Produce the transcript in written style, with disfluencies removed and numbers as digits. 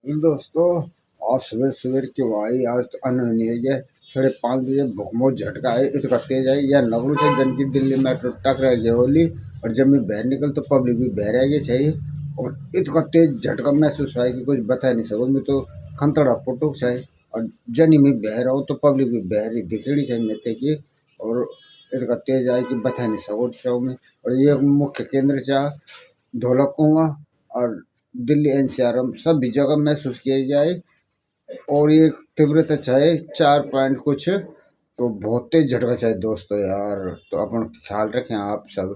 दोस्तों, आज सुबह सुबह के भाई आज तो अनिय 5:30 बजे भूकंप झटका है। इतना तेज है या नगरों से जन की दिल्ली मेट्रो टकरा गई होली। और जब मैं बाहर निकल तो पब्लिक भी बह रह गई सही। और इतना तेज झटका महसूस हुआ है कि कुछ बता नहीं सकूँ। मैं तो खंतड़ा फोटो से और जनी में बह रहा हूँ तो पब्लिक भी बह रही दिखेड़ी चाहिए मेते की। और इतना तेज आए कि बता नहीं सकूँ चाहूँ में। और ये मुख्य केंद्र चाह ढोलक कुआं और दिल्ली एनसीआर सभी जगह महसूस किया गया है। और ये तीव्रता चाहे 4 पॉइंट कुछ, तो बहुत तेज झटका चाहे दोस्तों यार। तो अपन ख्याल रखें आप सब।